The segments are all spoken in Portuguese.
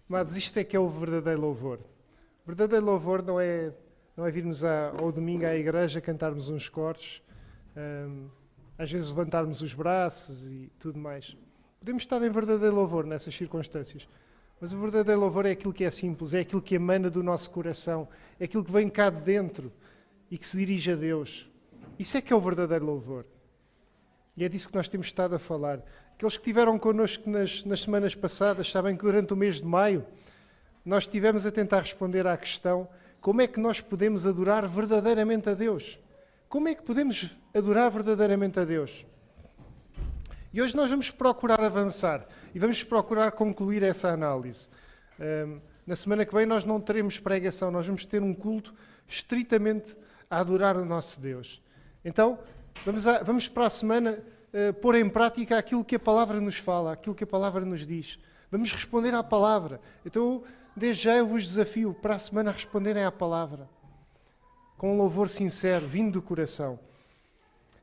Amados, isto é que é o verdadeiro louvor. O verdadeiro louvor não é virmos ao domingo à igreja, cantarmos uns coros, às vezes levantarmos os braços e tudo mais. Podemos estar em verdadeiro louvor nessas circunstâncias. Mas o verdadeiro louvor é aquilo que é simples, é aquilo que emana do nosso coração, é aquilo que vem cá de dentro e que se dirige a Deus. Isso é que é o verdadeiro louvor. E é disso que nós temos estado a falar. Aqueles que estiveram connosco nas semanas passadas sabem que durante o mês de maio nós estivemos a tentar responder à questão: como é que nós podemos adorar verdadeiramente a Deus? Como é que podemos adorar verdadeiramente a Deus? E hoje nós vamos procurar avançar e vamos procurar concluir essa análise. Na semana que vem nós não teremos pregação, nós vamos ter um culto estritamente a adorar o nosso Deus. Então, vamos para a semana pôr em prática aquilo que a palavra nos fala, aquilo que a palavra nos diz. Vamos responder à palavra. Então, desde já eu vos desafio para a semana a responderem à palavra, com um louvor sincero, vindo do coração.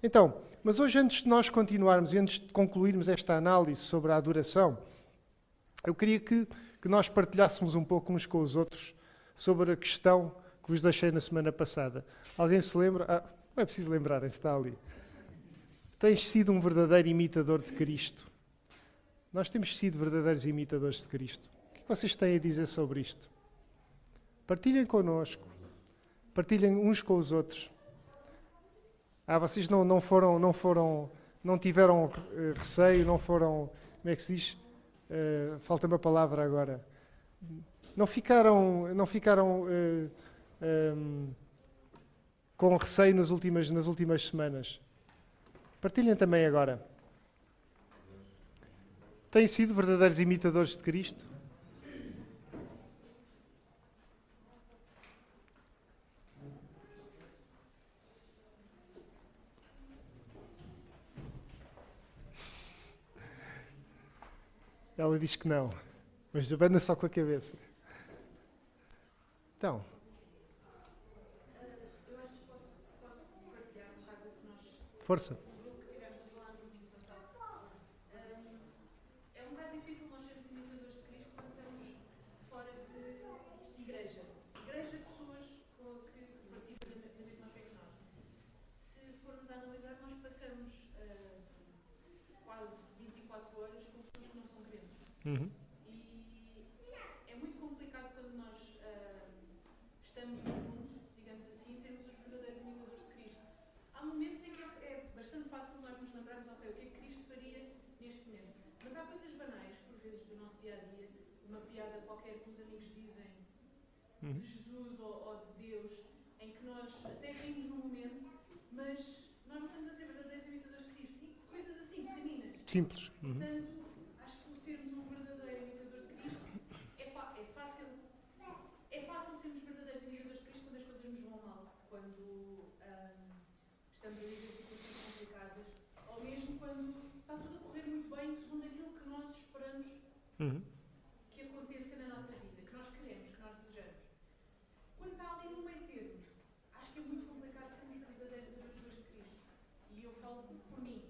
Então, mas hoje, antes de nós continuarmos e antes de concluirmos esta análise sobre a adoração, eu queria que nós partilhássemos um pouco uns com os outros sobre a questão que vos deixei na semana passada. Alguém se lembra? Não é preciso lembrarem-se, está ali. Tens sido um verdadeiro imitador de Cristo. Nós temos sido verdadeiros imitadores de Cristo. O que vocês têm a dizer sobre isto? Partilhem connosco. Partilhem uns com os outros. Vocês não tiveram receio, não foram, como é que se diz? Falta-me a palavra agora. Não ficaram com receio nas últimas semanas. Partilhem também agora. Têm sido verdadeiros imitadores de Cristo? Ela diz que não, mas abana só com a cabeça. Então. Eu acho que posso partilhar, já que nós... Força. O grupo que tivemos a falar no domingo passado. É um bocado difícil nós sermos imitadores de Cristo quando estamos fora de igreja. Igreja, pessoas que partilham da mesma fé que nós. Se formos a analisar, nós passamos quase 24 horas com pessoas que não são crentes. Uhum. E é muito complicado quando nós estamos no mundo, digamos assim, sermos os verdadeiros imitadores de Cristo. Há momentos em que é bastante fácil nós nos lembrarmos, ok, o que é que Cristo faria neste momento? Mas há coisas banais, por vezes, do nosso dia-a-dia, uma piada qualquer que os amigos dizem de Jesus ou de Deus, em que nós até rimos no momento, mas nós não estamos a ser verdadeiros imitadores de Cristo. E coisas assim, pequeninas. Simples. Portanto, acho que o sermos um verdadeiro imitador de Cristo é fácil sermos verdadeiros imitadores de Cristo quando as coisas nos vão mal, quando estamos a viver situações complicadas, ou mesmo quando está tudo a correr muito bem segundo aquilo que nós esperamos que aconteça na nossa vida, que nós queremos, que nós desejamos. Quando está ali no meio termo, acho que é muito complicado sermos verdadeiros imitadores de Cristo. E eu falo por mim.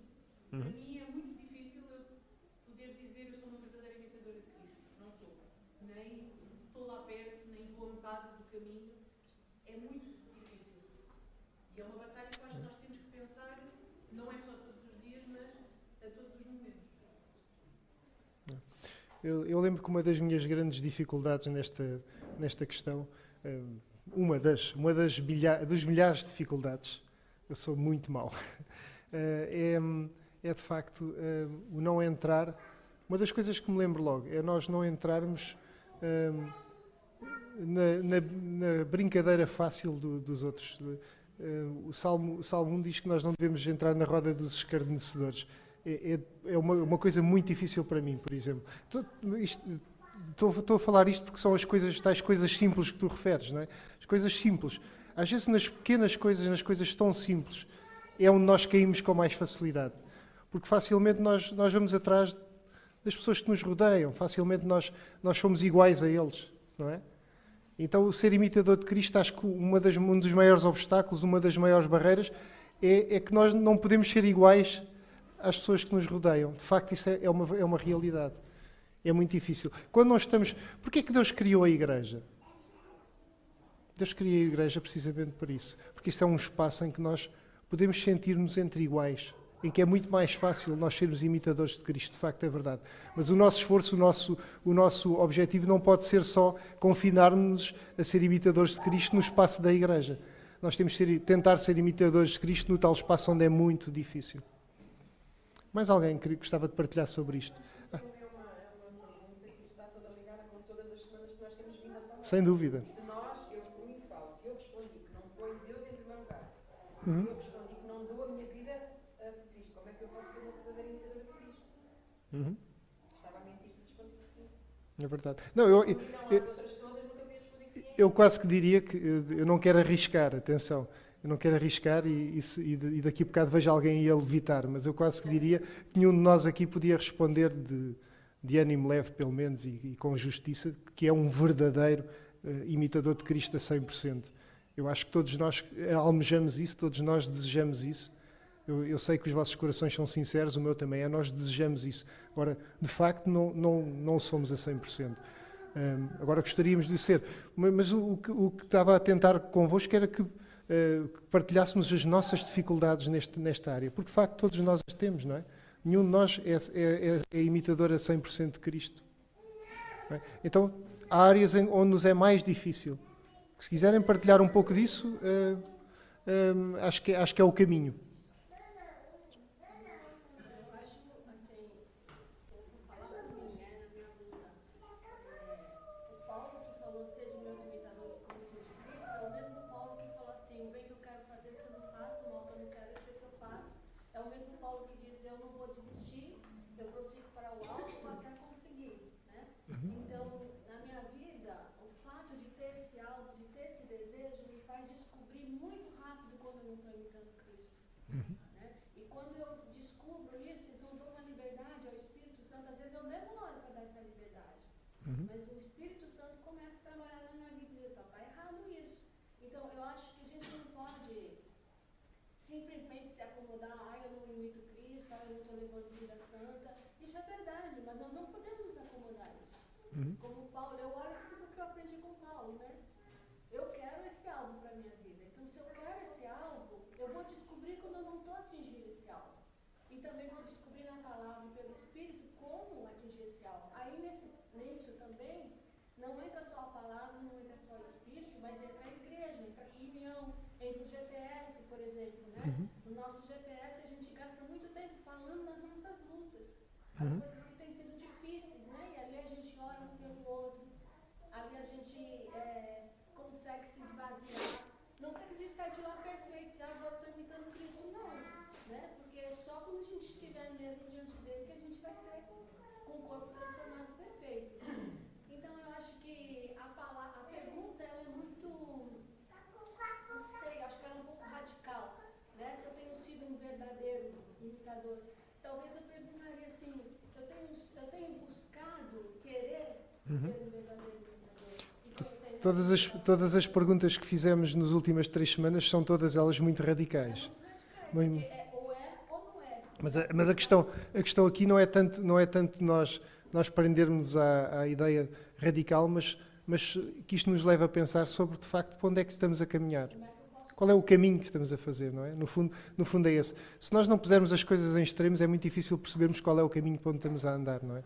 Para mim é muito difícil eu poder dizer eu sou uma verdadeira imitadora de Cristo. Não sou. Nem estou lá perto, nem vou a metade do caminho. É muito difícil. E é uma batalha que eu acho que nós temos que pensar, não é só todos os dias, mas a todos os momentos. Eu lembro que uma das minhas grandes dificuldades nesta questão, dos milhares de dificuldades, eu sou muito mau, é de facto o não entrar. Uma das coisas que me lembro logo é nós não entrarmos na brincadeira fácil dos outros. O Salmo 1 diz que nós não devemos entrar na roda dos escarnecedores. É uma coisa muito difícil para mim, por exemplo. Estou a falar isto porque são tais coisas simples que tu referes, não é? As coisas simples. Às vezes nas pequenas coisas, nas coisas tão simples, é onde nós caímos com mais facilidade. Porque facilmente nós vamos atrás das pessoas que nos rodeiam, facilmente nós somos iguais a eles, não é? Então, o ser imitador de Cristo, acho que um dos maiores obstáculos, uma das maiores barreiras, é que nós não podemos ser iguais às pessoas que nos rodeiam. De facto, isso é uma realidade. É muito difícil. Quando nós estamos... Porquê é que Deus criou a igreja? Deus criou a igreja precisamente para isso. Porque isso é um espaço em que nós podemos sentir-nos entre iguais, em que é muito mais fácil nós sermos imitadores de Cristo, de facto é verdade. Mas o nosso esforço, o nosso objetivo não pode ser só confinar-nos a ser imitadores de Cristo no espaço da igreja. Nós temos que tentar ser imitadores de Cristo no tal espaço onde é muito difícil. Mais alguém que gostava de partilhar sobre isto? É uma pergunta que está toda ligada com todas as semanas que nós temos vindo a falar. Sem dúvida. Se nós, eu por mim falo, se eu respondi que não põe Deus em primeiro lugar, Uhum. se eu respondi que não dou a minha vida a Cristo, como é que eu posso ser uma verdadeira imitadora de Cristo? Uhum. Estava a mentir se respondesse que sim. É verdade. Não, eu, E não, as outras todas nunca me respondi que sim. eu quase que diria que eu não quero arriscar, atenção. Eu não quero arriscar e daqui a bocado vejo alguém a levitar, mas eu quase que diria que nenhum de nós aqui podia responder de ânimo leve, pelo menos, e com justiça, que é um verdadeiro imitador de Cristo a 100%. Eu acho que todos nós almejamos isso, todos nós desejamos isso. Eu sei que os vossos corações são sinceros, o meu também é, nós desejamos isso. Agora, de facto, não somos a 100%. Agora gostaríamos de ser. Mas o que estava a tentar convosco era que partilhássemos as nossas dificuldades nesta área, porque de facto todos nós as temos, não é? Nenhum de nós é imitador a 100% de Cristo. Não é? Então, há áreas onde nos é mais difícil. Se quiserem partilhar um pouco disso, acho que é o caminho. Eu acho, assim, vou falar por mim, né, na minha vida. O Paulo que falou, sejam meus imitadores como sou de Cristo, é o mesmo Paulo que falou assim, o bem que eu quero fazer, se eu não faço, o mal que eu não quero, esse que eu faço. É o mesmo Paulo que diz, eu não vou desistir, eu prossigo para o alto até conseguir, né? Então, na minha vida, o fato de ter esse alvo, de ter esse desejo, me faz descobrir muito rápido quando eu não estou imitando Cristo. Né? E quando eu descubro isso, então eu dou uma liberdade ao Espírito Santo. Às vezes eu demoro para dar essa liberdade, mas o Espírito Santo começa a trabalhar na minha vida e dizer, está errado isso. Então eu acho que a gente não pode simplesmente se acomodar, eu não imito Cristo, eu não estou levando vida santa. Isso é verdade, mas nós não podemos nos acomodar a isso. Como Paulo, eu olho assim porque eu aprendi com Paulo, né? Eu quero esse alvo para a minha vida. Então, se eu quero esse alvo, eu vou descobrir quando eu não estou atingindo esse alvo. E também vou descobrir na palavra e pelo Espírito como atingir esse alvo. Aí, nisso também, não entra só a palavra, não entra só o Espírito, mas entra a igreja, entra a comunhão, entra o GPS, por exemplo, né? No nosso GPS, a gente gasta muito tempo falando nas nossas lutas. As coisas que têm sido difíceis, né? E ali a gente ora um pelo outro. Ali a gente consegue se esvaziar. Não quer dizer sair de lá perfeito, se agora estou imitando Cristo, não. Né? Porque é só quando a gente estiver mesmo diante dele que a gente vai ser com o corpo transformado perfeito. Então eu acho que a pergunta ela é muito, não sei, acho que ela é um pouco radical. Né? Se eu tenho sido um verdadeiro imitador. Talvez eu perguntaria assim, eu tenho buscado querer ser um verdadeiro imitador. Todas as perguntas que fizemos nas últimas 3 semanas são todas elas muito radicais. Muito radicais, porque ou é ou não é. Mas a questão aqui não é tanto nós prendermos à ideia radical, mas que isto nos leva a pensar sobre, de facto, para onde é que estamos a caminhar. Qual é o caminho que estamos a fazer, não é? No fundo é esse. Se nós não pusermos as coisas em extremos, é muito difícil percebermos qual é o caminho para onde estamos a andar, não é?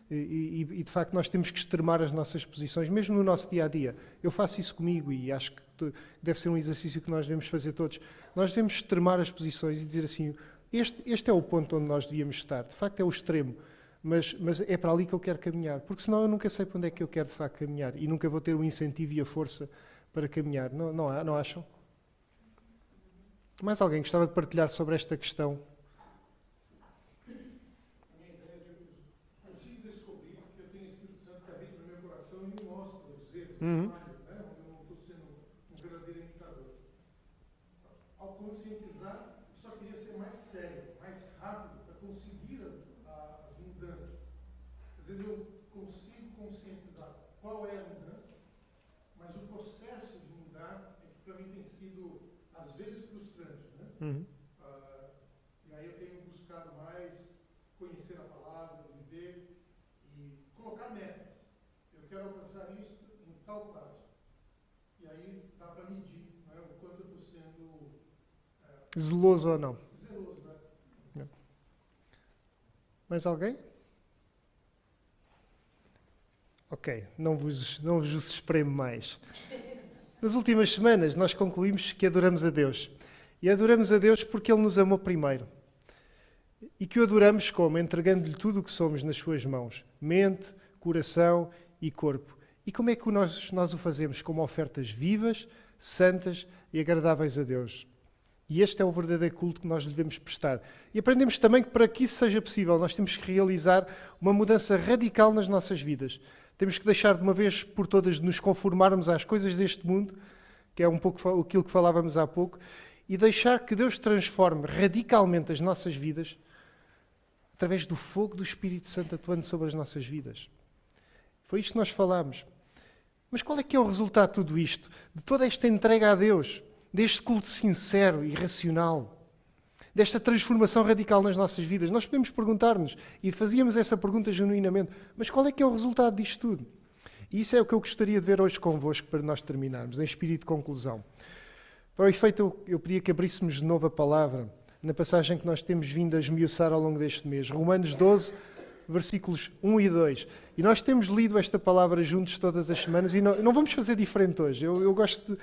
E de facto nós temos que extremar as nossas posições, mesmo no nosso dia-a-dia. Eu faço isso comigo e acho que deve ser um exercício que nós devemos fazer todos. Nós devemos extremar as posições e dizer assim, este é o ponto onde nós devíamos estar. De facto é o extremo, mas é para ali que eu quero caminhar, porque senão eu nunca sei para onde é que eu quero de facto caminhar e nunca vou ter o incentivo e a força para caminhar. Não acham? Mais alguém gostava de partilhar sobre esta questão? Falhas, né? Onde eu não estou sendo um verdadeiro imitador. Ao conscientizar, eu só queria ser mais sério, mais rápido para conseguir as mudanças. Às vezes eu consigo conscientizar qual é a mudança, mas o processo de mudar é que para mim tem sido, às vezes, frustrante. Né? E aí eu tenho buscado mais conhecer a palavra, viver e colocar quero alcançar isso em tal prazo. E aí dá para medir, né, o quanto eu estou sendo Zeloso ou não? zeloso, né? Mais alguém? Ok, não vos espremo mais. Nas últimas semanas nós concluímos que adoramos a Deus. E adoramos a Deus porque Ele nos amou primeiro. E que o adoramos como? Entregando-lhe tudo o que somos nas suas mãos. Mente, coração e corpo. E como é que nós o fazemos? Como ofertas vivas, santas e agradáveis a Deus. E este é o verdadeiro culto que nós lhe devemos prestar. E aprendemos também que para que isso seja possível, nós temos que realizar uma mudança radical nas nossas vidas. Temos que deixar de uma vez por todas de nos conformarmos às coisas deste mundo, que é um pouco aquilo que falávamos há pouco, e deixar que Deus transforme radicalmente as nossas vidas através do fogo do Espírito Santo atuando sobre as nossas vidas. Foi isto que nós falámos. Mas qual é que é o resultado de tudo isto? De toda esta entrega a Deus, deste culto sincero e racional, desta transformação radical nas nossas vidas? Nós podemos perguntar-nos, e fazíamos essa pergunta genuinamente, mas qual é que é o resultado disto tudo? E isso é o que eu gostaria de ver hoje convosco para nós terminarmos, em espírito de conclusão. Para o efeito, eu pedia que abríssemos de novo a palavra, na passagem que nós temos vindo a esmiuçar ao longo deste mês. Romanos 12, versículos 1 e 2. E nós temos lido esta palavra juntos todas as semanas e não vamos fazer diferente hoje. Eu não gosto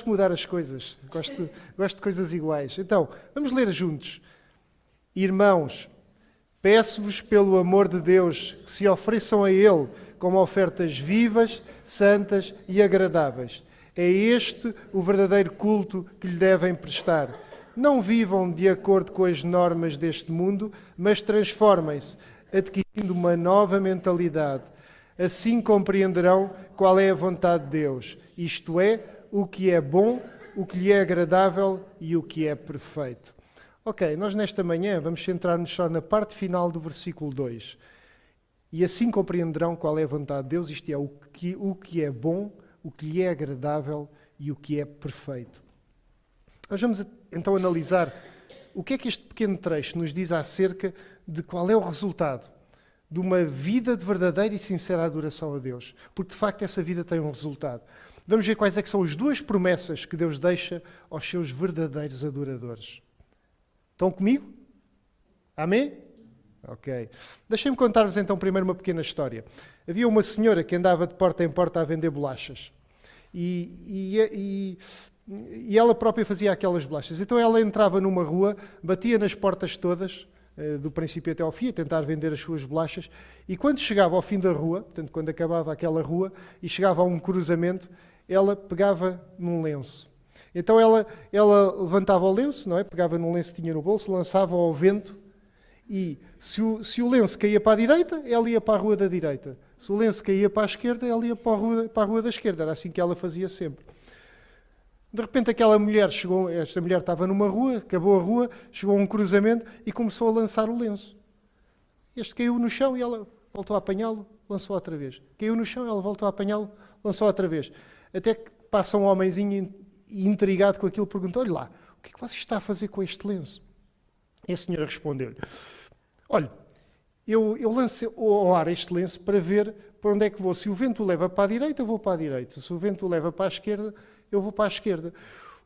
de mudar as coisas. Gosto de coisas iguais. Então, vamos ler juntos. Irmãos, peço-vos pelo amor de Deus que se ofereçam a Ele como ofertas vivas, santas e agradáveis. É este o verdadeiro culto que lhe devem prestar. Não vivam de acordo com as normas deste mundo, mas transformem-se, adquirindo uma nova mentalidade. Assim compreenderão qual é a vontade de Deus, isto é, o que é bom, o que lhe é agradável e o que é perfeito. Ok, nós nesta manhã vamos centrar-nos só na parte final do versículo 2. E assim compreenderão qual é a vontade de Deus, isto é, o que é bom, o que lhe é agradável e o que é perfeito. Nós vamos então analisar o que é que este pequeno trecho nos diz acerca de qual é o resultado de uma vida de verdadeira e sincera adoração a Deus. Porque, de facto, essa vida tem um resultado. Vamos ver quais é que são as duas promessas que Deus deixa aos seus verdadeiros adoradores. Estão comigo? Amém? Ok. Deixem-me contar-vos então primeiro uma pequena história. Havia uma senhora que andava de porta em porta a vender bolachas. E ela própria fazia aquelas bolachas. Então ela entrava numa rua, batia nas portas todas, do princípio até ao fim, a tentar vender as suas bolachas, e quando chegava ao fim da rua, portanto quando acabava aquela rua e chegava a um cruzamento, ela pegava num lenço. Então ela levantava o lenço, não é? Pegava num lenço que tinha no bolso, lançava ao vento, e se o lenço caía para a direita, ela ia para a rua da direita. Se o lenço caía para a esquerda, ela ia para a rua da esquerda. Era assim que ela fazia sempre. De repente esta mulher estava numa rua, acabou a rua, chegou a um cruzamento e começou a lançar o lenço. Este caiu no chão e ela voltou a apanhá-lo, lançou outra vez. Caiu no chão, ela voltou a apanhá-lo, lançou outra vez. Até que passa um homenzinho intrigado com aquilo, perguntou: olha lá, o que é que você está a fazer com este lenço? E a senhora respondeu-lhe: olha, eu lancei ao ar este lenço para ver para onde é que vou. Se o vento o leva para a direita, eu vou para a direita. Se o vento o leva para a esquerda, eu vou para a esquerda.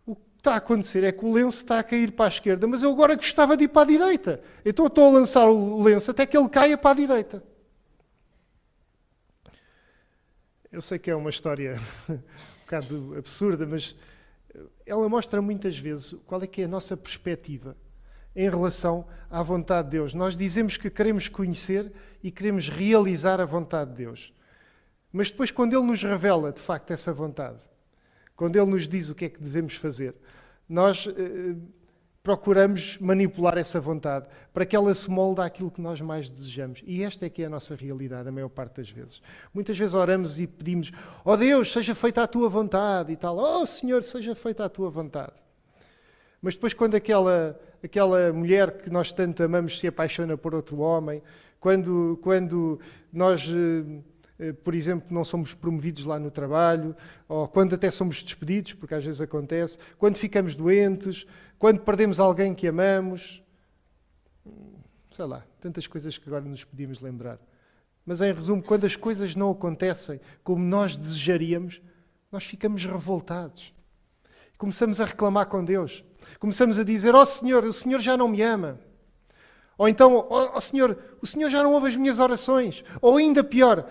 O que está a acontecer é que o lenço está a cair para a esquerda, mas eu agora gostava de ir para a direita. Então eu estou a lançar o lenço até que ele caia para a direita. Eu sei que é uma história um bocado absurda, mas ela mostra muitas vezes qual é que é a nossa perspectiva em relação à vontade de Deus. Nós dizemos que queremos conhecer e queremos realizar a vontade de Deus. Mas depois, quando Ele nos revela, de facto, essa vontade, quando Ele nos diz o que é que devemos fazer, nós procuramos manipular essa vontade para que ela se molde àquilo que nós mais desejamos. E esta é que é a nossa realidade, a maior parte das vezes. Muitas vezes oramos e pedimos: ó Deus, seja feita a Tua vontade, e tal. Ó Senhor, seja feita a Tua vontade. Mas depois, quando aquela mulher que nós tanto amamos se apaixona por outro homem, quando nós, por exemplo, não somos promovidos lá no trabalho, ou quando até somos despedidos, porque às vezes acontece, quando ficamos doentes, quando perdemos alguém que amamos, sei lá, tantas coisas que agora nos podíamos lembrar. Mas em resumo, quando as coisas não acontecem como nós desejaríamos, nós ficamos revoltados. Começamos a reclamar com Deus. Começamos a dizer, Senhor, o Senhor já não me ama. Ou então, Senhor, o Senhor já não ouve as minhas orações. Ou ainda pior,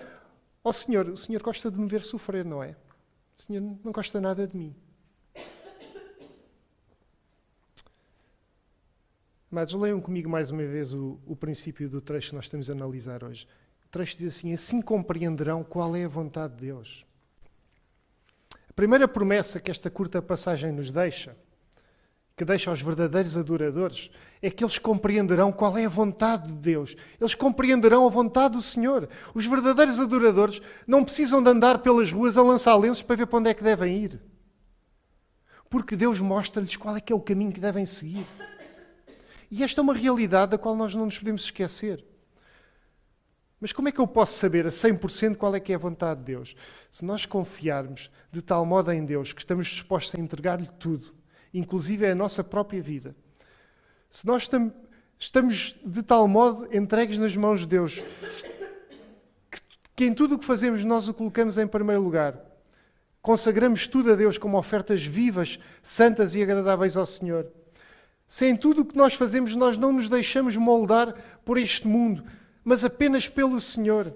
Senhor, o Senhor gosta de me ver sofrer, não é? O Senhor não gosta nada de mim. Amados, leiam comigo mais uma vez o princípio do trecho que nós estamos a analisar hoje. O trecho diz assim compreenderão qual é a vontade de Deus. A primeira promessa que esta curta passagem nos deixa, que deixa aos verdadeiros adoradores, é que eles compreenderão qual é a vontade de Deus. Eles compreenderão a vontade do Senhor. Os verdadeiros adoradores não precisam de andar pelas ruas a lançar lenços para ver para onde é que devem ir. Porque Deus mostra-lhes qual é que é o caminho que devem seguir. E esta é uma realidade da qual nós não nos podemos esquecer. Mas como é que eu posso saber a 100% qual é que é a vontade de Deus? Se nós confiarmos de tal modo em Deus que estamos dispostos a entregar-lhe tudo, inclusive a nossa própria vida. Se nós estamos de tal modo entregues nas mãos de Deus, que em tudo o que fazemos nós o colocamos em primeiro lugar, consagramos tudo a Deus como ofertas vivas, santas e agradáveis ao Senhor. Se em tudo o que nós fazemos nós não nos deixamos moldar por este mundo, mas apenas pelo Senhor,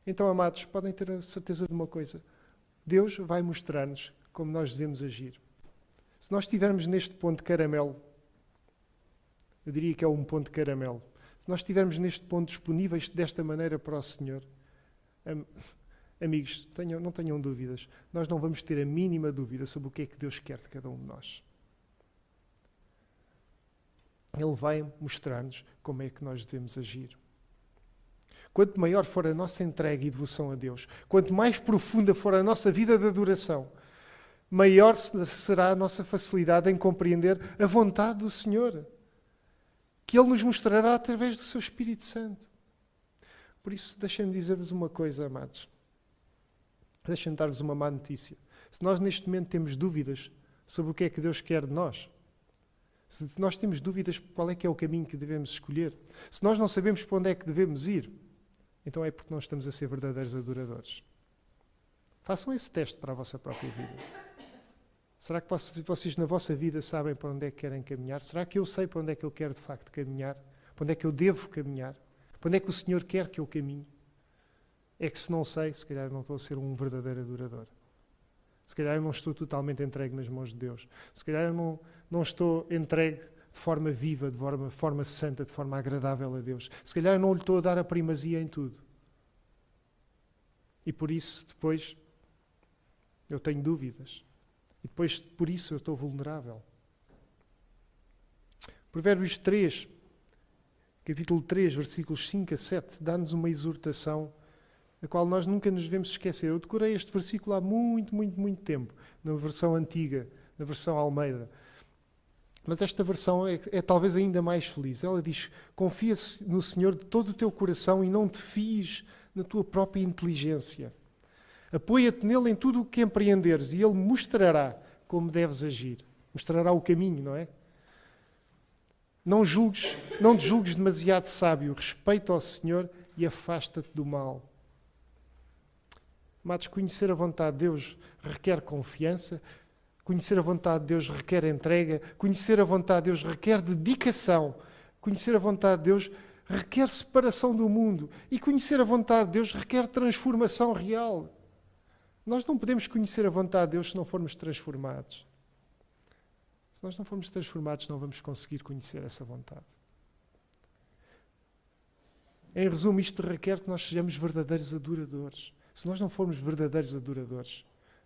então, amados, podem ter a certeza de uma coisa. Deus vai mostrar-nos como nós devemos agir. Se nós estivermos neste ponto de caramelo, eu diria que é um ponto de caramelo, se nós estivermos neste ponto disponíveis desta maneira para o Senhor, amigos, não tenham dúvidas, nós não vamos ter a mínima dúvida sobre o que é que Deus quer de cada um de nós. Ele vai mostrar-nos como é que nós devemos agir. Quanto maior for a nossa entrega e devoção a Deus, quanto mais profunda for a nossa vida de adoração, maior será a nossa facilidade em compreender a vontade do Senhor, que Ele nos mostrará através do Seu Espírito Santo. Por isso, deixem-me dizer-vos uma coisa, amados. Deixem-me dar-vos uma má notícia. Se nós neste momento temos dúvidas sobre o que é que Deus quer de nós, se nós temos dúvidas qual é que é o caminho que devemos escolher, se nós não sabemos para onde é que devemos ir, então é porque não estamos a ser verdadeiros adoradores. Façam esse teste para a vossa própria vida. Será que vocês na vossa vida sabem para onde é que querem caminhar? Será que eu sei para onde é que eu quero de facto caminhar? Para onde é que eu devo caminhar? Para onde é que o Senhor quer que eu caminhe? É que se não sei, se calhar não estou a ser um verdadeiro adorador. Se calhar eu não estou totalmente entregue nas mãos de Deus. Se calhar eu não estou entregue de forma viva, de forma santa, de forma agradável a Deus. Se calhar eu não lhe estou a dar a primazia em tudo. E por isso, depois, eu tenho dúvidas. E depois, por isso, eu estou vulnerável. Provérbios 3, capítulo 3, versículos 5 a 7, dá-nos uma exortação da qual nós nunca nos devemos esquecer. Eu decorei este versículo há muito, muito, muito tempo, na versão antiga, na versão Almeida. Mas esta versão é talvez ainda mais feliz. Ela diz, confia no Senhor de todo o teu coração e não te fies na tua própria inteligência. Apoia-te nele em tudo o que empreenderes e ele mostrará como deves agir. Mostrará o caminho, não é? Não te julgues demasiado sábio. Respeita ao Senhor e afasta-te do mal. Amados, conhecer a vontade de Deus requer confiança. Conhecer a vontade de Deus requer entrega. Conhecer a vontade de Deus requer dedicação. Conhecer a vontade de Deus requer separação do mundo. E conhecer a vontade de Deus requer transformação real. Nós não podemos conhecer a vontade de Deus se não formos transformados. Se nós não formos transformados, não vamos conseguir conhecer essa vontade. Em resumo, isto requer que nós sejamos verdadeiros adoradores. Se nós não formos verdadeiros adoradores,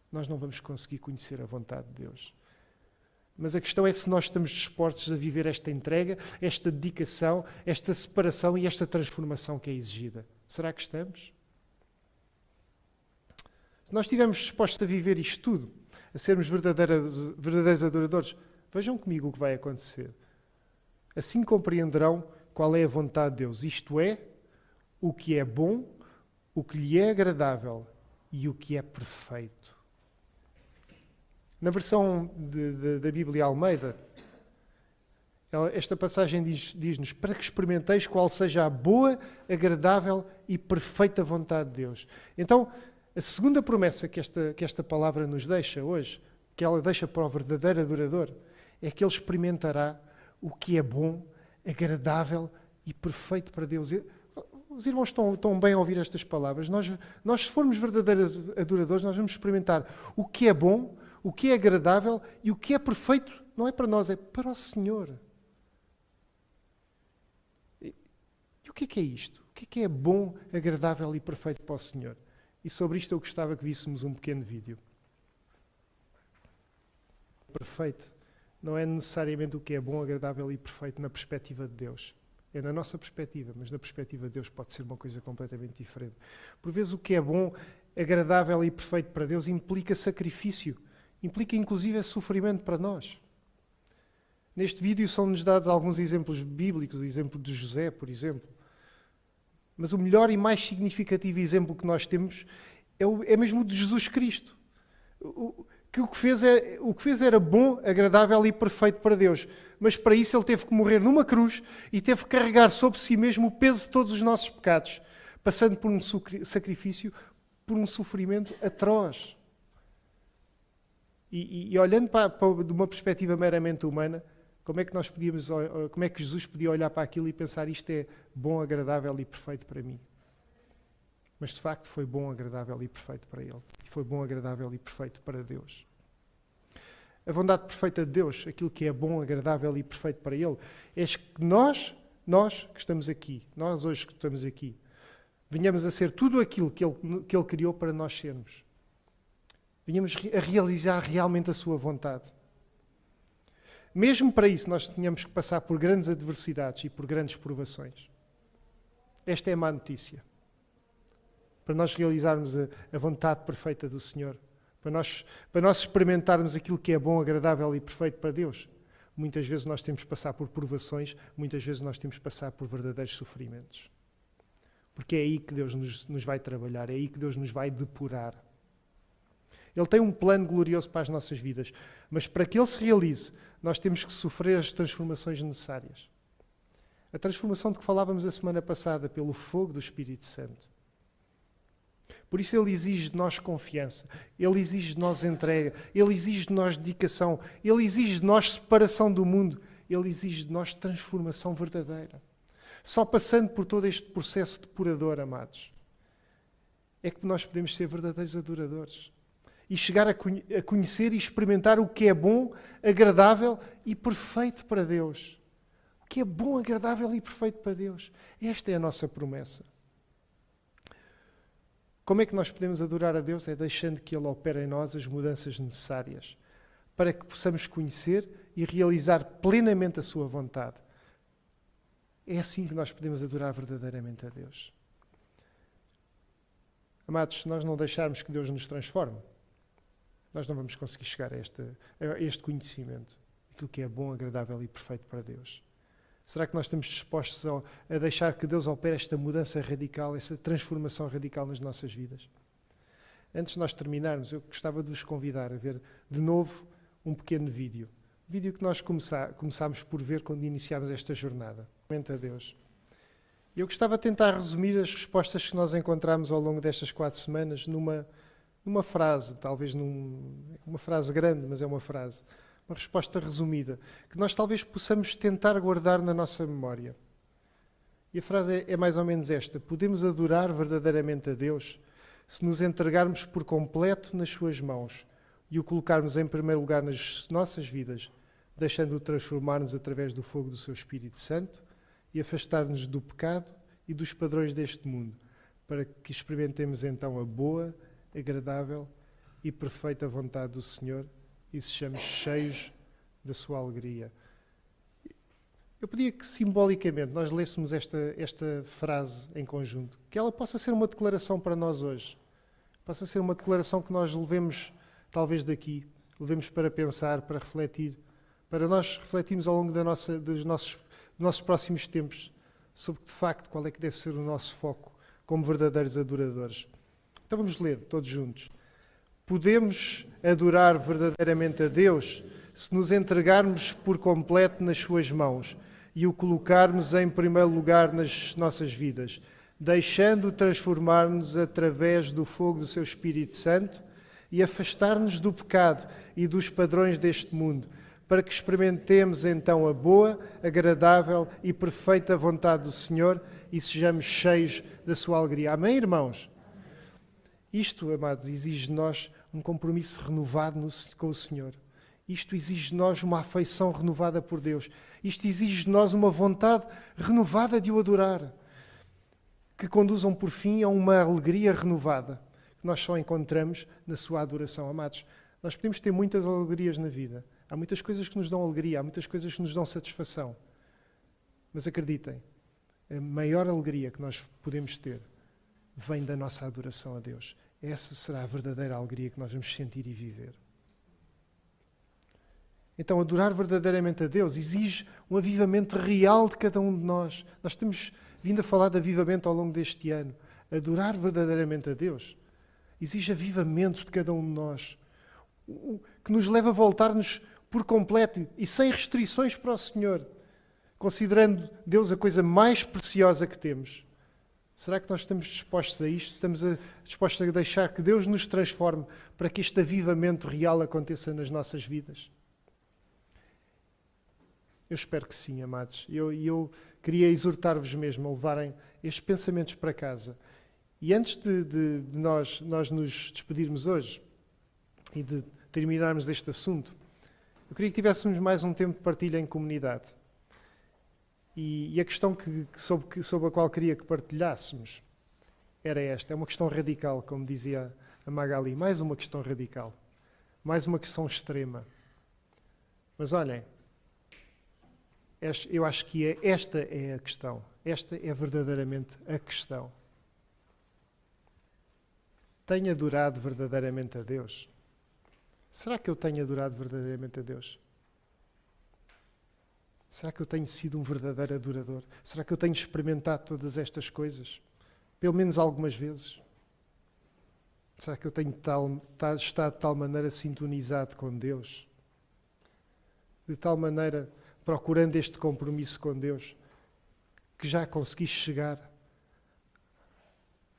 nós não vamos conseguir conhecer a vontade de Deus. Mas a questão é se nós estamos dispostos a viver esta entrega, esta dedicação, esta separação e esta transformação que é exigida. Será que estamos? Se nós estivermos dispostos a viver isto tudo, a sermos verdadeiros adoradores, vejam comigo o que vai acontecer. Assim compreenderão qual é a vontade de Deus. Isto é, o que é bom, o que lhe é agradável e o que é perfeito. Na versão da Bíblia Almeida, Esta passagem diz-nos para que experimenteis qual seja a boa, agradável e perfeita vontade de Deus. Então, a segunda promessa que esta palavra nos deixa hoje, que ela deixa para o verdadeiro adorador, é que ele experimentará o que é bom, agradável e perfeito para Deus. Os irmãos estão bem a ouvir estas palavras. Nós, se formos verdadeiros adoradores, nós vamos experimentar o que é bom, o que é agradável e o que é perfeito. Não é para nós, é para o Senhor. E o que é isto? O que é bom, agradável e perfeito para o Senhor? E sobre isto eu gostava que víssemos um pequeno vídeo. Perfeito não é necessariamente o que é bom, agradável e perfeito na perspectiva de Deus. É na nossa perspectiva, mas na perspectiva de Deus pode ser uma coisa completamente diferente. Por vezes o que é bom, agradável e perfeito para Deus implica sacrifício, implica inclusive sofrimento para nós. Neste vídeo são-nos dados alguns exemplos bíblicos, o exemplo de José, por exemplo. Mas o melhor e mais significativo exemplo que nós temos é mesmo o de Jesus Cristo. O que fez era bom, agradável e perfeito para Deus. Mas para isso ele teve que morrer numa cruz e teve que carregar sobre si mesmo o peso de todos os nossos pecados, passando por um sacrifício, por um sofrimento atroz. E olhando de uma perspectiva meramente humana, como é que Jesus podia olhar para aquilo e pensar isto é bom, agradável e perfeito para mim? Mas de facto foi bom, agradável e perfeito para ele. E foi bom, agradável e perfeito para Deus. A vontade perfeita de Deus, aquilo que é bom, agradável e perfeito para ele, é que nós que estamos aqui, nós hoje que estamos aqui, venhamos a ser tudo aquilo que ele criou para nós sermos. Venhamos a realizar realmente a sua vontade. Mesmo para isso, nós tínhamos que passar por grandes adversidades e por grandes provações. Esta é a má notícia. Para nós realizarmos a vontade perfeita do Senhor, para nós experimentarmos aquilo que é bom, agradável e perfeito para Deus, muitas vezes nós temos que passar por provações, muitas vezes nós temos que passar por verdadeiros sofrimentos. Porque é aí que Deus nos vai trabalhar, é aí que Deus nos vai depurar. Ele tem um plano glorioso para as nossas vidas, mas para que ele se realize, nós temos que sofrer as transformações necessárias. A transformação de que falávamos a semana passada pelo fogo do Espírito Santo. Por isso ele exige de nós confiança, ele exige de nós entrega, ele exige de nós dedicação, ele exige de nós separação do mundo, ele exige de nós transformação verdadeira. Só passando por todo este processo depurador, amados, é que nós podemos ser verdadeiros adoradores. E chegar a conhecer e experimentar o que é bom, agradável e perfeito para Deus. O que é bom, agradável e perfeito para Deus. Esta é a nossa promessa. Como é que nós podemos adorar a Deus? É deixando que Ele opere em nós as mudanças necessárias para que possamos conhecer e realizar plenamente a sua vontade. É assim que nós podemos adorar verdadeiramente a Deus. Amados, se nós não deixarmos que Deus nos transforme, nós não vamos conseguir chegar a este conhecimento, aquilo que é bom, agradável e perfeito para Deus. Será que nós estamos dispostos a deixar que Deus opere esta mudança radical, esta transformação radical nas nossas vidas? Antes de nós terminarmos, eu gostava de vos convidar a ver de novo um pequeno vídeo. Vídeo que nós começámos por ver quando iniciámos esta jornada. A Deus. Eu gostava de tentar resumir as respostas que nós encontramos ao longo destas 4 semanas numa frase, talvez uma frase grande, mas é uma frase. Uma resposta resumida, que nós talvez possamos tentar guardar na nossa memória. E a frase é mais ou menos esta: podemos adorar verdadeiramente a Deus se nos entregarmos por completo nas suas mãos e o colocarmos em primeiro lugar nas nossas vidas, deixando-o transformar-nos através do fogo do seu Espírito Santo e afastar-nos do pecado e dos padrões deste mundo, para que experimentemos então a boa, agradável e perfeita vontade do Senhor e sejamos cheios da sua alegria. Eu pedia que simbolicamente nós lêssemos esta frase em conjunto, que ela possa ser uma declaração para nós hoje, possa ser uma declaração que nós levemos talvez daqui, levemos para pensar, para refletir, para nós refletirmos ao longo dos nossos próximos tempos sobre de facto qual é que deve ser o nosso foco como verdadeiros adoradores. Então vamos ler todos juntos. Podemos adorar verdadeiramente a Deus se nos entregarmos por completo nas suas mãos e o colocarmos em primeiro lugar nas nossas vidas, deixando-o transformar-nos através do fogo do seu Espírito Santo e afastar-nos do pecado e dos padrões deste mundo, para que experimentemos então a boa, agradável e perfeita vontade do Senhor e sejamos cheios da sua alegria. Amém, irmãos? Isto, amados, exige de nós um compromisso renovado com o Senhor. Isto exige de nós uma afeição renovada por Deus. Isto exige de nós uma vontade renovada de o adorar, que conduzam por fim a uma alegria renovada, que nós só encontramos na sua adoração. Amados, nós podemos ter muitas alegrias na vida. Há muitas coisas que nos dão alegria, há muitas coisas que nos dão satisfação. Mas acreditem, a maior alegria que nós podemos ter vem da nossa adoração a Deus. Essa será a verdadeira alegria que nós vamos sentir e viver. Então, adorar verdadeiramente a Deus exige um avivamento real de cada um de nós. Nós temos vindo a falar de avivamento ao longo deste ano. Adorar verdadeiramente a Deus exige avivamento de cada um de nós, que nos leva a voltar-nos por completo e sem restrições para o Senhor, considerando Deus a coisa mais preciosa que temos. Será que nós estamos dispostos a isto? Estamos dispostos a deixar que Deus nos transforme para que este avivamento real aconteça nas nossas vidas? Eu espero que sim, amados. Eu queria exortar-vos mesmo a levarem estes pensamentos para casa. E antes de nós nos despedirmos hoje e de terminarmos este assunto, eu queria que tivéssemos mais um tempo de partilha em comunidade. E a questão sobre a qual queria que partilhássemos era esta. É uma questão radical, como dizia a Magali. Mais uma questão radical. Mais uma questão extrema. Mas olhem, eu acho que esta é a questão. Esta é verdadeiramente a questão. Tenho adorado verdadeiramente a Deus? Será que eu tenho adorado verdadeiramente a Deus? Será que eu tenho sido um verdadeiro adorador? Será que eu tenho experimentado todas estas coisas? Pelo menos algumas vezes? Será que eu tenho estado de tal maneira sintonizado com Deus? De tal maneira procurando este compromisso com Deus, que já consegui chegar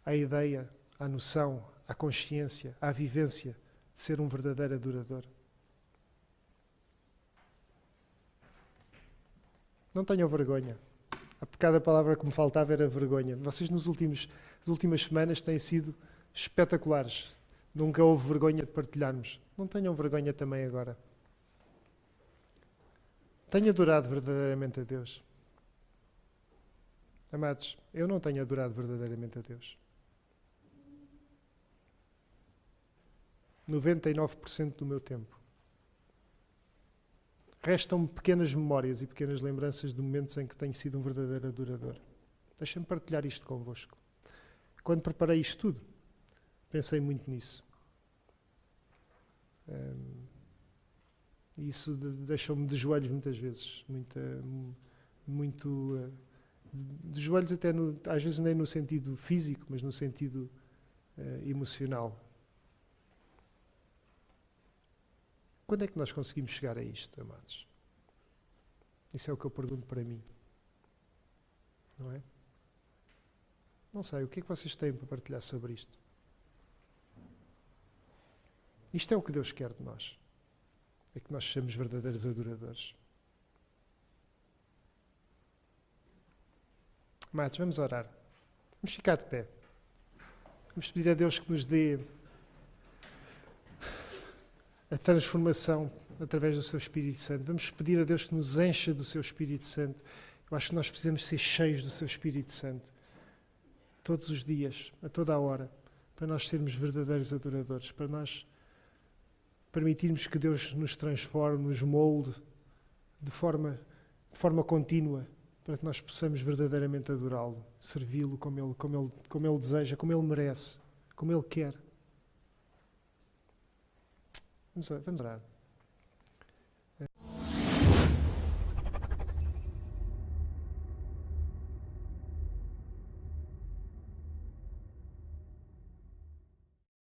à ideia, à noção, à consciência, à vivência de ser um verdadeiro adorador? Não tenham vergonha. A cada palavra que me faltava era vergonha. Vocês nas últimas semanas têm sido espetaculares. Nunca houve vergonha de partilharmos. Não tenham vergonha também agora. Tenho adorado verdadeiramente a Deus. Amados, eu não tenho adorado verdadeiramente a Deus. 99% do meu tempo. Restam-me pequenas memórias e pequenas lembranças de momentos em que tenho sido um verdadeiro adorador. Deixem-me partilhar isto convosco. Quando preparei isto tudo, pensei muito nisso. E isso deixou-me de joelhos muitas vezes. De joelhos até, às vezes nem no sentido físico, mas no sentido emocional. Quando é que nós conseguimos chegar a isto, amados? Isso é o que eu pergunto para mim. Não é? Não sei, o que é que vocês têm para partilhar sobre isto? Isto é o que Deus quer de nós. É que nós sejamos verdadeiros adoradores. Amados, vamos orar. Vamos ficar de pé. Vamos pedir a Deus que nos dê a transformação através do seu Espírito Santo. Vamos pedir a Deus que nos encha do seu Espírito Santo. Eu acho que nós precisamos ser cheios do seu Espírito Santo. Todos os dias, a toda a hora. Para nós sermos verdadeiros adoradores. Para nós permitirmos que Deus nos transforme, nos molde de forma contínua. Para que nós possamos verdadeiramente adorá-lo. Servi-lo como Ele deseja, como Ele merece, como Ele quer. Vamos orar.